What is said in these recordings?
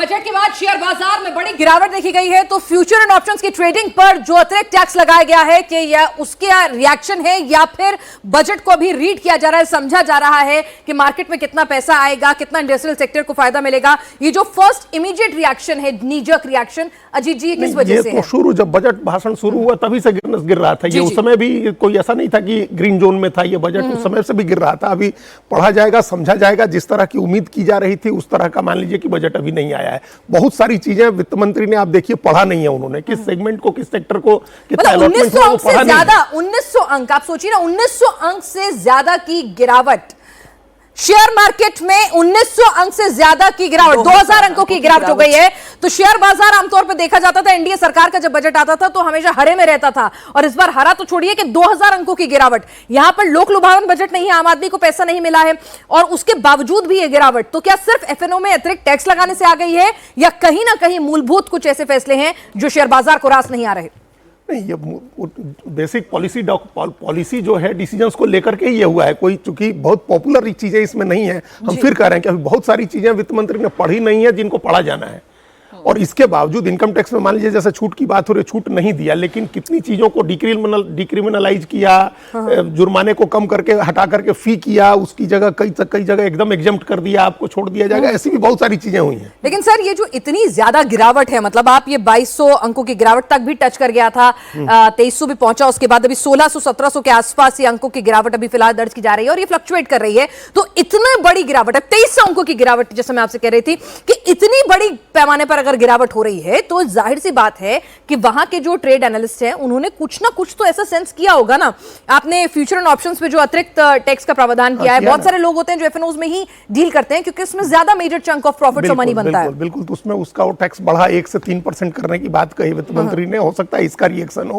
Budget के बाद share बाजार में बड़ी गिरावट देखी गई है। तो फ्यूचर एंड ऑप्शंस की ट्रेडिंग पर जो अतिरिक्त टैक्स लगाया गया है कि यह उसके रिएक्शन है या फिर बजट को अभी रीड किया जा रहा है, समझा जा रहा है कि मार्केट में कितना पैसा आएगा, कितना इंडस्ट्रियल सेक्टर को फायदा मिलेगा। ये जो फर्स्ट इमीडिएट रिएक्शन है, नीजक रिएक्शन, अजीत जी किस वजह से है? शुरू जब बजट भाषण शुरू हुआ तभी से गिर रहा था ये। उस समय भी कोई ऐसा नहीं था कि ग्रीन जोन में था ये बजट, उस समय से भी गिर रहा था। अभी पढ़ा जाएगा, समझा जाएगा। जिस तरह की उम्मीद की जा रही थी उस तरह का मान लीजिए कि बजट अभी नहीं आया है। बहुत सारी चीजें वित्त मंत्री ने आप देखिए पढ़ा नहीं है उन्होंने, किस सेगमेंट को, किस सेक्टर को कितना अलॉटमेंट है, वो पढ़ा नहीं है। 1900 अंक, आप सोचिए ना, 1900 अंक से ज्यादा की गिरावट शेयर मार्केट में, 1900 अंक से ज्यादा की गिरावट, 2000 अंकों की गिरावट हो गई है। तो शेयर बाजार आमतौर पर देखा जाता था, एनडीए सरकार का जब बजट आता था तो हमेशा हरे में रहता था, और इस बार हरा तो छोड़िए कि 2000 अंकों की गिरावट। यहां पर लोक लुभावन बजट नहीं है, आम आदमी को पैसा नहीं मिला है और उसके बावजूद भी ये गिरावट। तो क्या सिर्फ एफएनओ में अतिरिक्त टैक्स लगाने से आ गई है या कहीं ना कहीं मूलभूत कुछ ऐसे फैसले हैं जो शेयर बाजार को रास नहीं आ रहे? नहीं, ये बेसिक पॉलिसी जो है डिसीजंस को लेकर के ये हुआ है। कोई चूंकि बहुत पॉपुलर चीजें इसमें नहीं है, हम फिर कह रहे हैं कि अभी बहुत सारी चीजें वित्त मंत्री ने पढ़ी नहीं है जिनको पढ़ा जाना है। और इसके बावजूद इनकम टैक्स में मान लीजिए जैसे छूट की बात हो रही है, छूट नहीं दिया, लेकिन कितनी चीजों को डिक्रिमिनलाइज किया, जुर्माने को कम करके हटा करके फी किया, उसकी जगह कई जगह एकदम एग्जम्प्ट कर दिया, आपको छोड़ दिया जाएगा। ऐसी भी बहुत सारी चीजें हुई हैं। लेकिन सर ये जो इतनी ज्यादा गिरावट है, मतलब आप ये 2200 अंकों की गिरावट तक भी टच कर गया था, 2300 भी पहुंचा, उसके बाद अभी 1600-1700 के आसपास ये अंकों की गिरावट अभी फिलहाल दर्ज की जा रही है और ये फ्लक्चुएट कर रही है। तो इतनी बड़ी गिरावट है, 2300 अंकों की गिरावट, जैसे मैं आपसे कह रही थी कि इतनी बड़ी पैमाने पर अगर गिरावट हो रही है तो जाहिर सी बात है कि वहां के जो ट्रेड एनालिस्ट हैं उन्होंने कुछ ना कुछ तो ऐसा सेंस किया होगा ना। आपने फ्यूचर एंड ऑप्शंस पे जो अतिरिक्त टैक्स का प्रावधान किया है, बहुत सारे लोग होते हैं जो एफएनओज में ही डील करते हैं क्योंकि उसमें ज्यादा मेजर चंक ऑफ प्रॉफिट और मनी बनता है। बिल्कुल, तो उसमें उसका वो टैक्स बढ़ा 1 से 3% करने की बात कही वित्त मंत्री ने। हो सकता है इसका रिएक्शन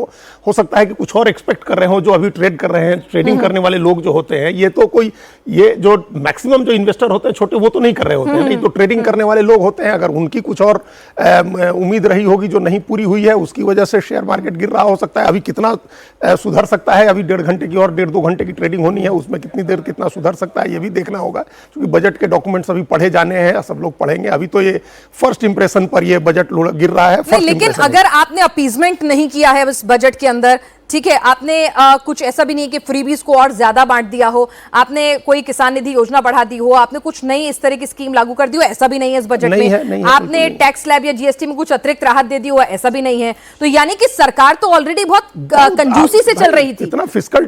हो सकता है कि कुछ और एक्सपेक्ट कर रहे हो जो अभी ट्रेड कर रहे हैं, ट्रेडिंग करने वाले लोग जो होते हैं। ये तो कोई ये जो मैक्सिमम जो इन्वेस्टर होते हैं छोटे, वो तो नहीं कर रहे होते हैं, नहीं तो ट्रेडिंग करने वाले लोग होते हैं। अगर उनकी कुछ और उम्मीद रही होगी जो नहीं पूरी हुई है, उसकी वजह से शेयर मार्केट गिर रहा हो सकता है। अभी कितना सुधर सकता है, अभी 1.5 घंटे की और 1.5-2 घंटे की ट्रेडिंग होनी है, उसमें कितनी देर कितना सुधर सकता है ये भी देखना होगा, क्योंकि बजट के डॉक्यूमेंट्स अभी पढ़े जाने हैं, सब लोग पढ़ेंगे। अभी तो ये फर्स्ट इंप्रेशन पर ये बजट गिर रहा है। लेकिन अगर आपने अपीजमेंट नहीं किया है इस बजट के अंदर, ठीक है, आपने कुछ ऐसा भी नहीं कि फ्रीबीज को और ज्यादा बांट दिया हो, आपने कोई किसान निधि योजना बढ़ा दी हो, आपने कुछ नई इस तरह की स्कीम लागू कर दी हो, ऐसा भी नहीं है इस बजट में। आपने टैक्स स्लैब या जीएसटी में कुछ अतिरिक्त राहत दे दी हो, ऐसा भी नहीं है। तो यानी कि सरकार तो ऑलरेडी बहुत कंजूसी से चल रही थी। इतना फिस्कल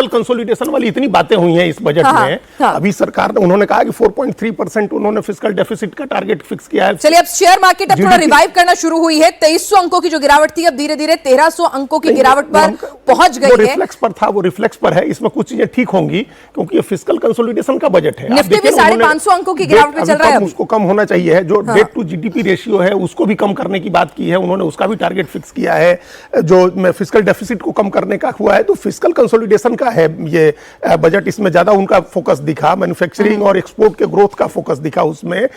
कंसोलिडेशन वाली इतनी बातें हुई हैं इस बजट में। अभी सरकार ने, उन्होंने कहा कि 4.3% उन्होंने फिस्कल डेफिसिट का टारगेट फिक्स किया है। चलिए, अब शेयर मार्केट अब थोड़ा रिवाइव करना शुरू हुई है। 2300 अंकों की जो गिरावट थी अब धीरे धीरे 1300 अंकों की गिरावट पर पहुंच गई है। रिफ्लेक्स पर था, वो रिफ्लेक्स पर है। इसमें कुछ चीजें ठीक होंगी क्योंकि ये फिस्कल कंसोलिडेशन का बजट है। निफ्टी भी 550 अंकों की गिरावट पे चल रहा है। उसको कम होना चाहिए है। जो डेट टू जीडीपी रेशियो है उसको भी कम करने की बात की है उन्होंने, उसका भी टारगेट फिक्स किया है। जो फिस्कल डेफिसिट को कम करने का हुआ है, तो फिस्कल कंसोलिडेशन का है ये बजट। इसमें ज्यादा उनका फोकस दिखा, मैन्युफैक्चरिंग और एक्सपोर्ट के ग्रोथ का फोकस दिखा। उसमें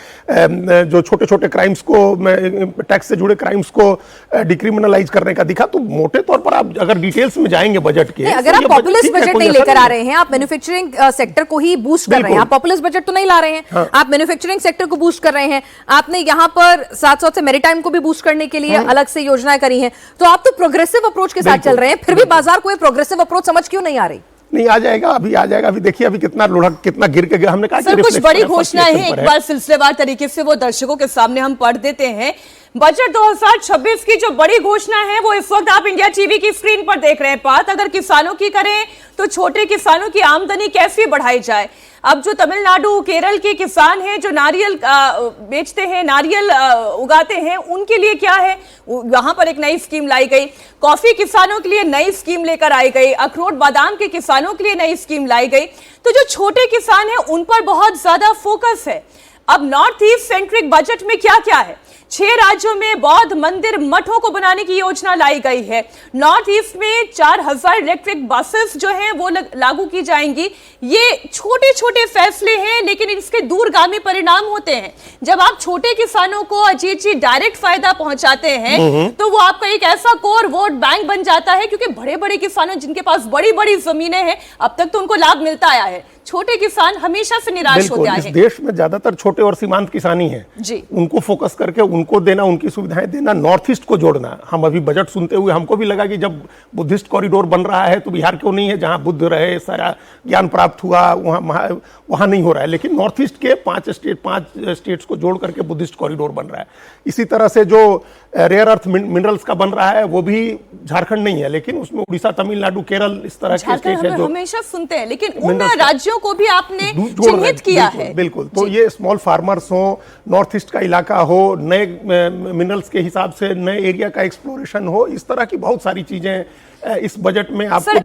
जो छोटे छोटे क्राइम्स को, टैक्स से जुड़े क्राइम्स को डिक्रिमिनलाइज करने का दिखा। तो मोटे तौर पर आप अगर डिटेल्स में जाएंगे बजट के, अगर आप पॉपुलिस्ट बजट नहीं लेकर आ रहे हैं, आप मैन्युफैक्चरिंग सेक्टर को ही बूस्ट कर रहे हैं, आप पॉपुलिस्ट बजट तो नहीं ला रहे हैं, आप मैन्युफैक्चरिंग सेक्टर को बूस्ट कर रहे हैं। आपने यहां पर साथ से मैरीटाइम को भी बूस्ट करने के लिए अलग से योजनाएं करी हैं। तो आप तो प्रोग्रेसिव अप्रोच के साथ चल रहे हैं, फिर भी बाजार को ये प्रोग्रेसिव अप्रोच समझ क्यों नहीं आ रही? नहीं, आ जाएगा, अभी आ जाएगा। अभी देखिए अभी कितना लुढ़क, कितना गिर के गया। हमने कहा सर कुछ बड़ी घोषणा है, एक बार सिलसिलेवार तरीके से वो दर्शकों के सामने हम पढ़ देते हैं। बजट 2026 की जो बड़ी घोषणा है वो इस वक्त आप इंडिया टीवी की स्क्रीन पर देख रहे हैं। बात अगर किसानों की करें तो छोटे किसानों की आमदनी कैसे बढ़ाई जाए। अब जो तमिलनाडु, केरल के किसान हैं जो नारियल बेचते हैं, नारियल उगाते हैं, उनके लिए क्या है, वहां पर एक नई स्कीम लाई गई। कॉफी किसानों के लिए नई स्कीम लेकर आई गई। अखरोट बादाम के किसानों के लिए नई स्कीम लाई गई। तो जो छोटे किसान हैं उन पर बहुत ज्यादा फोकस है। अब नॉर्थ ईस्ट सेंट्रिक बजट में क्या क्या है? 6 राज्यों में बौद्ध मंदिर मठों को बनाने की योजना लाई गई है। नॉर्थ ईस्ट में 4000 इलेक्ट्रिक बसेस जो हैं वो लागू की जाएंगी। ये छोटे छोटे फैसले हैं लेकिन इसके दूरगामी परिणाम होते हैं। जब आप छोटे किसानों को अजीत जी डायरेक्ट फायदा पहुंचाते हैं तो वो आपका एक ऐसा कोर वोट बैंक बन जाता है, क्योंकि बड़े बड़े किसानों जिनके पास बड़ी बड़ी जमीनें हैं अब तक तो उनको लाभ मिलता आया है। छोटे किसान हमेशा से निराश बिल्कुल, होते आए इस हैं। देश में ज्यादातर छोटे और सीमांत किसानी है जी। उनको फोकस करके उनको देना, उनकी सुविधाएं देना, नॉर्थ ईस्ट को जोड़ना। हम अभी बजट सुनते हुए हमको भी लगा कि जब बुद्धिस्ट कॉरिडोर बन रहा है तो बिहार क्यों नहीं है, जहां बुद्ध रहे, सारा ज्ञान प्राप्त हुआ, वहां नहीं हो रहा है। लेकिन नॉर्थ ईस्ट के 5 स्टेट्स को जोड़ करके बुद्धिस्ट कॉरिडोर बन रहा है। इसी तरह से जो रेयर अर्थ मिनरल्स का बन रहा है वो भी झारखंड नहीं है, लेकिन उसमें उड़ीसा, तमिलनाडु, केरल इस तरह के झारखंड स्टेट है हम जो हमेशा सुनते हैं, लेकिन उन मिनरल्स- राज्यों को भी आपने जोड़ रहे हैं। चिन्हित किया बिल्कुल, है। बिल्कुल। तो ये स्मॉल फार्मर्स हो, नॉर्थ ईस्ट का इलाका हो, नए मिनरल्स के हिसाब से नए एरिया का एक्सप्लोरेशन हो, इस तरह की बहुत सारी चीजें इस बजट में आपको सर